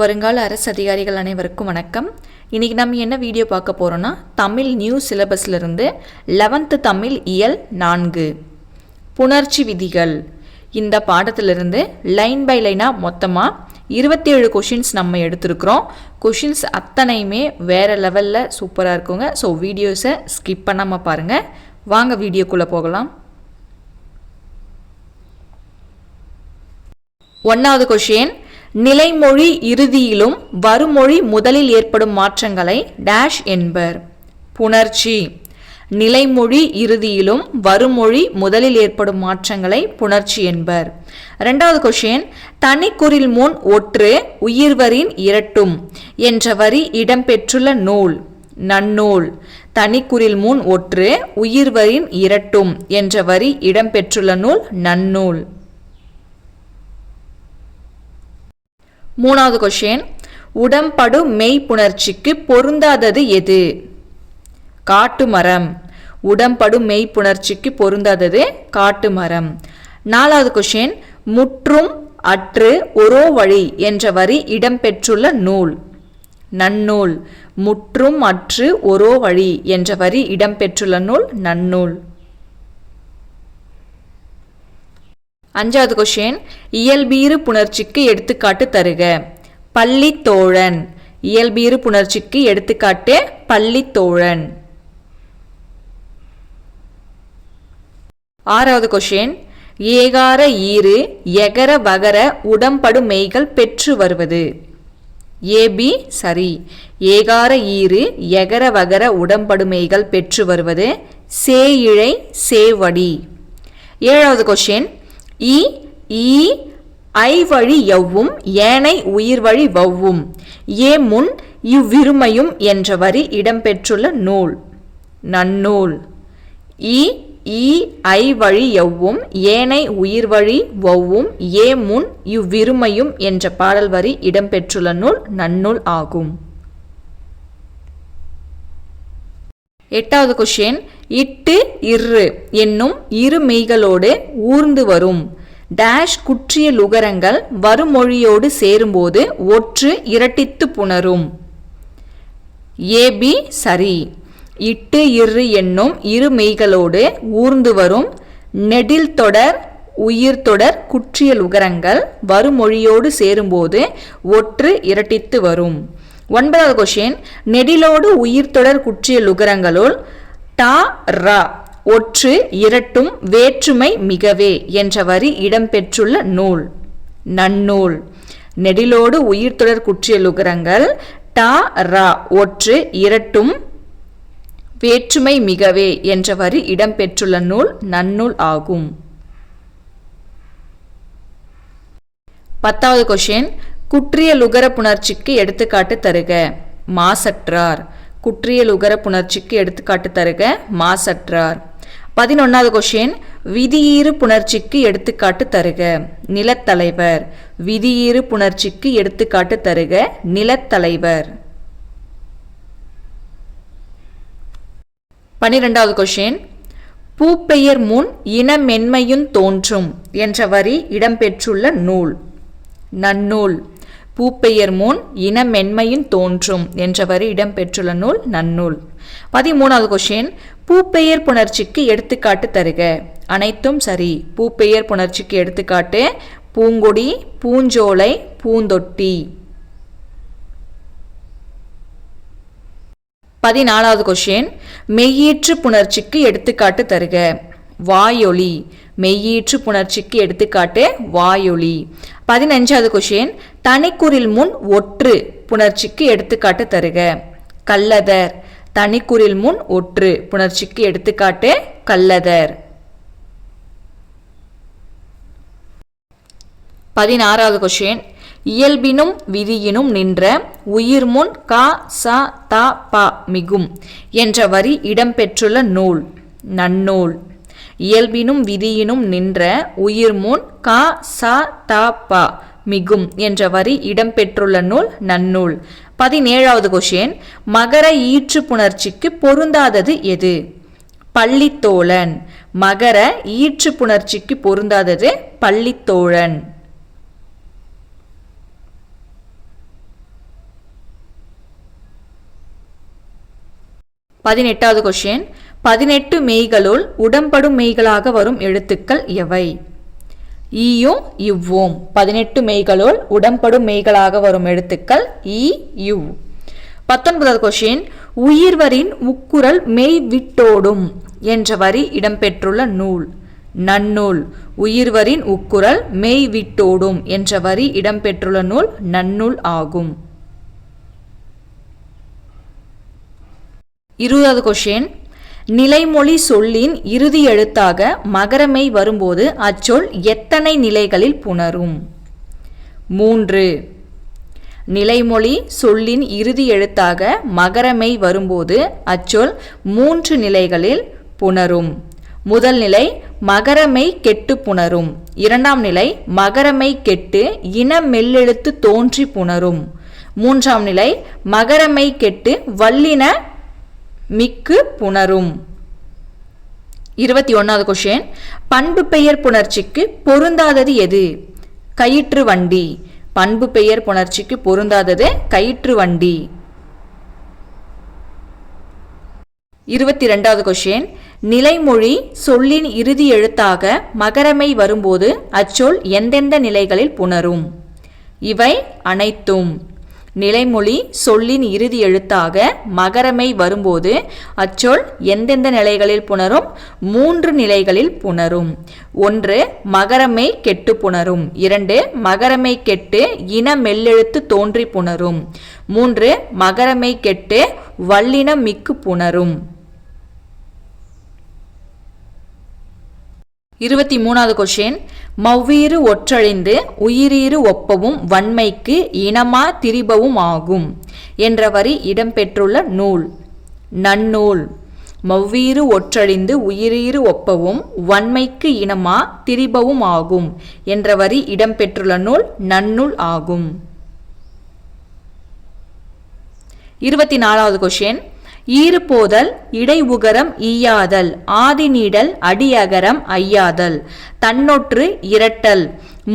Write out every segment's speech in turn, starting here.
வருங்கால அரசு அதிகாரிகள் அனைவருக்கும் வணக்கம். இன்றைக்கி நம்ம என்ன வீடியோ பார்க்க போகிறோன்னா, தமிழ் நியூ சிலபஸ்லேருந்து 11th தமிழ் இயல் 4 புணர்ச்சி விதிகள். இந்த பாடத்திலிருந்து லைன் பை லைனாக மொத்தமாக 27 கொஷின்ஸ் நம்ம எடுத்திருக்கிறோம். கொஷின்ஸ் அத்தனையுமே வேறு லெவலில் சூப்பராக இருக்குங்க. ஸோ வீடியோஸை ஸ்கிப் பண்ணாமல் பாருங்கள். வாங்க வீடியோக்குள்ளே போகலாம். 1வது கொஷின், நிலைமொழி இறுதியிலும் வருமொழி முதலில் ஏற்படும் மாற்றங்களை டேஷ் என்பர். புணர்ச்சி. நிலைமொழி இறுதியிலும் வருமொழி முதலில் ஏற்படும் மாற்றங்களை புணர்ச்சி என்பர். 2வது கொஷின், தனிக்குறில் முன் ஒற்று உயிர்வரின் இரட்டும் என்ற வரி இடம்பெற்றுள்ள நூல் நன்னூல். தனிக்குறில் முன் ஒற்று உயிர்வரின் இரட்டும் என்ற வரி இடம்பெற்றுள்ள நூல் நன்னூல். 3வது கொஷின், உடம்படு மெய் புணர்ச்சிக்கு பொருந்தாதது எது? காட்டுமரம். உடம்படு மெய் புணர்ச்சிக்கு பொருந்தாதது காட்டுமரம். 4வது கொஷின், முற்றும் அற்று ஒரோ வழி என்ற வரி இடம்பெற்றுள்ள நூல் நன்னூல். முற்றும் அற்று ஒரோ வழி என்ற வரி இடம்பெற்றுள்ள நூல் நன்னூல். 5வது கொஷின், இயல்பீறு புணர்ச்சிக்கு எடுத்துக்காட்டு தருக. பள்ளித்தோழன். இயல்பீறு புணர்ச்சிக்கு எடுத்துக்காட்டு பள்ளித்தோழன். 6வது கொஷின், ஏகார ஈறு எகர வகர உடம்படு மெய்கள் பெற்று வருவது. ஏபி சரி. ஏகார ஈறு எகர வகர உடம்படு மெய்கள் பெற்று வருவது சேயிழை சேவடி. 7வது கொஷின், இ ஈ ஐ வழி எவ்வும் ஏனை உயிர் வழி வவ்வும் ஏ முன் இவ்விருமையும் என்ற வரி இடம்பெற்றுள்ள நூல் நன்னூல். இ ஈ ஐ வழி எவ்வும் ஏனை உயிர் வழி வவ்வும் ஏ முன் இவ்விருமையும் என்ற பாடல் வரி இடம்பெற்றுள்ள நூல் நன்னூல் ஆகும். 8வது கொஷின், இட்டு இரு என்னும் இரு மெய்களோடு ஊர்ந்து வரும் டேஷ் குற்றிய லுகரங்கள் வருமொழியோடு சேரும்போது ஒற்று இரட்டித்து புணரும். ஏபி சரி. இட்டு இரு என்னும் இரு மெய்களோடு ஊர்ந்து வரும் நெடில் தொடர் உயிர் தொடர் குற்றிய லுகரங்கள் வருமொழியோடு சேரும்போது ஒற்று இரட்டித்து வரும். 9வது கொஷின், நெடிலோடு உயிர் தொடர் குற்றிய லுகரங்களுள் டா ரா ஒற்று இரட்டும் வேற்றுமை மிகவே என்ற வரி இடம்பெற்றுள்ள நூல் நன்னூல். நெடிலோடு உயிர் தொடர் குற்றிய லுகரங்கள் டா ரா ஒற்று இரட்டும் வேற்றுமை மிகவே என்ற வரி இடம்பெற்றுள்ள நூல் நன்னூல் ஆகும். 10வது கொஷின், குற்றிய லுகர புணர்ச்சிக்கு எடுத்துக்காட்டு தருக. மாசற்றார். குற்றிய லுகர புணர்ச்சிக்கு எடுத்துக்காட்டு தருக மாசற்றார். 11வது கொஷின், விதியீறு புணர்ச்சிக்கு எடுத்துக்காட்டு தருக. நிலத்தலைவர். விதியீறு புணர்ச்சிக்கு எடுத்துக்காட்டு தருக நிலத்தலைவர். 12வது கொஷின், பூப்பெயர் முன் இனமென்மையுந் தோன்றும் என்ற வரி இடம்பெற்றுள்ள நூல் நன்னூல். பூப்பெயர் முன் இனமென்மையும் தோன்றும் என்ற வரி இடம்பெற்றுள்ள நூல் நன்னூல். 13வது கொஷின், பூப்பெயர் புணர்ச்சிக்கு எடுத்துக்காட்டு தருக. அனைத்தும் சரி. பூப்பெயர் புணர்ச்சிக்கு எடுத்துக்காட்டு பூங்கொடி பூஞ்சோலை பூந்தொட்டி. 14வது கொஷின், மெய்யீற்று புணர்ச்சிக்கு எடுத்துக்காட்டு தருக. வாயொலி. மெய்யீற்று புணர்ச்சிக்கு எடுத்துக்காட்டு வாயொலி. 15வது கொஷின், தனிக்குறில் முன் ஒற்று புணர்ச்சிக்கு எடுத்துக்காட்டு தருக. கல்லதர். தனிக்குறில் முன் ஒற்று புணர்ச்சிக்கு எடுத்துக்காட்டு கல்லதர். 16வது கொஷின், இயல்பினும் விதியினும் நின்ற உயிர் முன் கா ச த ப மிகும் என்ற வரி இடம்பெற்றுள்ள நூல் நன்னூல். இயல்பினும் விதியினும் நின்ற உயிர் முன் கா ச த ப மிகும் என்ற வரி இடம்பெற்றுள்ள நூல் நன்னூல். 17வது கொஷின், மகர ஈற்று புணர்ச்சிக்கு பொருந்தாதது எது? பள்ளித்தோழன். மகர ஈற்று புணர்ச்சிக்கு பொருந்தாதது பள்ளித்தோழன். 18வது கொஸ்டின் 18 மெய்களுள் உடம்படும் மெய்களாக வரும் எழுத்துக்கள் எவை? ஈயும் இவ்வும். 18 மெய்களுள் உடம்படும் மெய்களாக வரும் எழுத்துக்கள் ஈ யு. 19வது கொஸ்டின் உயிர்வரின் உக்குரல் மெய் விட்டோடும் என்ற வரி இடம்பெற்றுள்ள நூல். நன்னூல். உயிர்வரின் உக்குரல் மெய் விட்டோடும் என்ற வரி இடம்பெற்றுள்ள நூல் நன்னூல் ஆகும். 20வது கொஸ்டின் நிலைமொழி சொல்லின் இறுதி எழுத்தாக மகரமெய் வரும்போது அச்சொல் எத்தனை நிலைகளில் புணரும்? 3. நிலைமொழி சொல்லின் இறுதி எழுத்தாக மகரமெய் வரும்போது அச்சொல் 3 நிலைகளில் புணரும். முதல் நிலை மகரமெய் கெட்டு புணரும். இரண்டாம் நிலை மகரமெய் கெட்டு இன மெல்லெழுத்து தோன்றி புணரும். மூன்றாம் நிலை மகரமெய் கெட்டு வல்லின மிக்கு புணரும். 21வது கொஸ்டின் பண்பு பெயர் புணர்ச்சிக்கு பொருந்தாதது எது? கயிற்று வண்டி. பண்பு பெயர் புணர்ச்சிக்கு பொருந்தாதது கயிற்று வண்டி. 22வது கொஸ்டின் நிலைமொழி சொல்லின் இறுதி எழுத்தாக மகரமெய் வரும்போது அச்சொல் எந்தெந்த நிலைகளில் புணரும்? இவை அனைத்தும். நிலைமொழி சொல்லின் இறுதி எழுத்தாக மகரமெய் வரும்போது அச்சொல் எந்தெந்த நிலைகளில் புணரும்? 3 நிலைகளில் புணரும். 1 மகரமெய் கெட்டு புணரும். 2 மகரமெய் கெட்டு இன மெல்லெழுத்து தோன்றி புணரும். 3 மகரமெய் கெட்டு வல்லினம் மிக்கு புணரும். 23வது கொஸ்டின் மவ்வீறு ஒற்றழிந்து உயிரீறு ஒப்பவும் வன்மைக்கு இனமா திரிபவும் ஆகும் என்ற வரி இடம்பெற்றுள்ள நூல். நன்னூல். மவ்வீறு ஒற்றழிந்து உயிரீறு ஒப்பவும் வன்மைக்கு இனமா திரிபவும் ஆகும் என்ற வரி இடம்பெற்றுள்ள நூல் நன்னூல் ஆகும். 24வது கொஸ்டின் ஈறுபோதல் இடைவுகரம் ஈயாதல் ஆதிநீடல் அடியகரம் ஐயாதல் தன்னொற்று இரட்டல்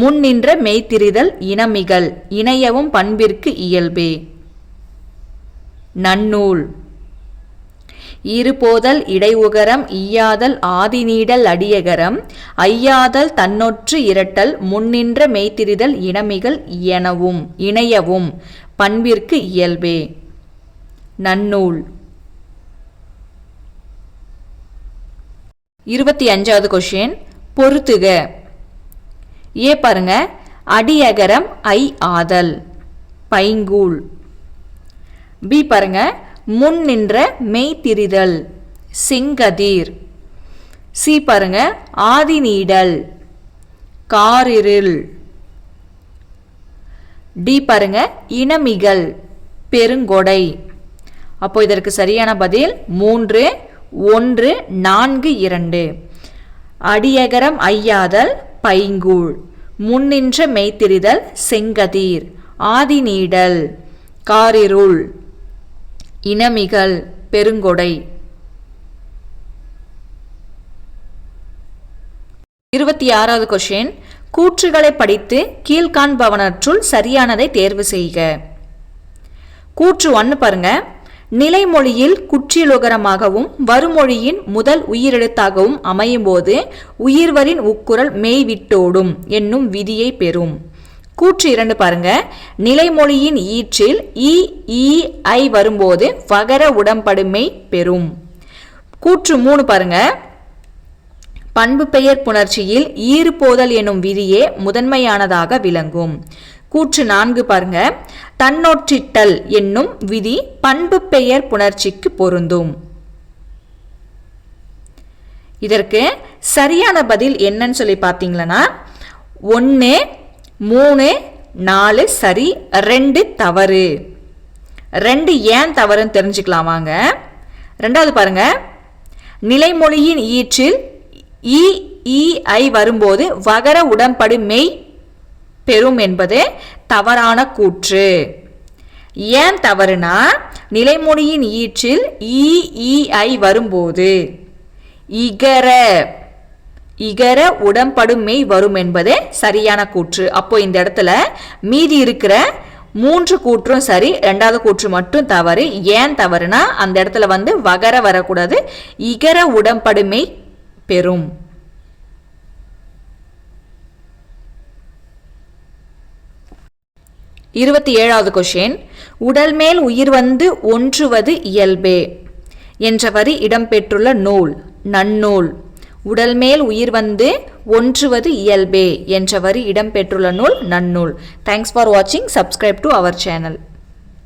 முன்னின்ற மெய்திரிதல் இனமிகள் இணையவும் பண்பிற்கு இயல்பே. நன்னூல். ஈறுபோதல் இடைவுகரம் ஈயாதல் ஆதிநீடல் அடியகரம் ஐயாதல் தன்னொற்று இரட்டல் முன்னின்ற மெய்திரிதல் இனமிகள் இணையவும் பண்பிற்கு இயல்பே. நன்னூல். 25வது கொஸ்டின் பொறுத்துக. ஏ பாருங்க அடியகரம் ஐ ஆதல் பைங்கூல். பி பாருங்க முன் நின்ற மெய்திரிதல் செங்கதிர். சி பாருங்க ஆதிநீடல் காரிருள். டி பாருங்க இனமிகள் பெருங்கொடை. அப்போ இதற்கு சரியான பதில் 3 1 4 2. அடியகரம் ஐயாதல் பைங்கூழ் முன்னின்ற மெய்திரிதல் செங்கதிர் ஆதிநீடல் காரிருள் இனமிகள் பெருங்கொடை. 26வது கொஸ்டின் கூற்றுகளை படித்து கீழ்காண்பவனற்றுள் சரியானதை தேர்வு செய்க. கூற்று 1 பாருங்க நிலைமொழியில் குற்றியலுகரமாகவும் வருமொழியின் முதல் உயிரெழுத்தாகவும் அமையும் போது உயிர்வரின் உக்குரல் மெய்விட்டோடும் என்னும் விதியை பெறும். கூற்று 2 பாருங்க நிலைமொழியின் ஈற்றில் ஈ ஈ ஐ வரும்போது வகர உடம்படுமை பெறும். கூற்று 3 பாருங்க பண்பு பெயர் புணர்ச்சியில் ஈறுபோதல் எனும் விதியே முதன்மையானதாக விளங்கும். கூற்று 4 பாருங்க தன்னொற்றிட்டல் என்னும் விதி பண்பு பெயர் புணர்ச்சிக்கு பொருந்தும். இதற்கு சரியான பதில் என்னன்னு சொல்லி பார்த்தீங்களா 1 3 4 சரி 2 தவறு. 2 ஏன் தவறுன்னு தெரிஞ்சுக்கலாம் வாங்க. 2வது பாருங்க நிலைமொழியின் ஈற்றில் இ ஈ ஐ வரும்போது வகர உடம்படு மெய் பெறும் என்பது தவறான கூற்று. ஏன் தவறுனா நிலைமொழியின் ஈற்றில் இ ஈ ஐ வரும்போது இகர இகர உடம்படும் மெய் வரும் என்பது சரியான கூற்று. அப்போ இந்த இடத்துல மீதி இருக்கிற 3 கூற்றும் சரி, 2வது கூற்று மட்டும் தவறு. ஏன் தவறுனா அந்த இடத்துல வகர வரக்கூடாது, இகர உடம்படுமை பெறும். 27வது கொஸ்டின், உடல் மேல் உயிர் ஒன்றுவது இயல்பே என்ற வரி இடம்பெற்றுள்ள நூல் நன்னூல். உடல் மேல் உயிர் ஒன்றுவது இயல்பே என்ற வரி இடம்பெற்றுள்ள நூல் நன்னூல். தேங்க்ஸ் ஃபார் வாட்சிங். சப்ஸ்கிரைப் டு அவர் சேனல்.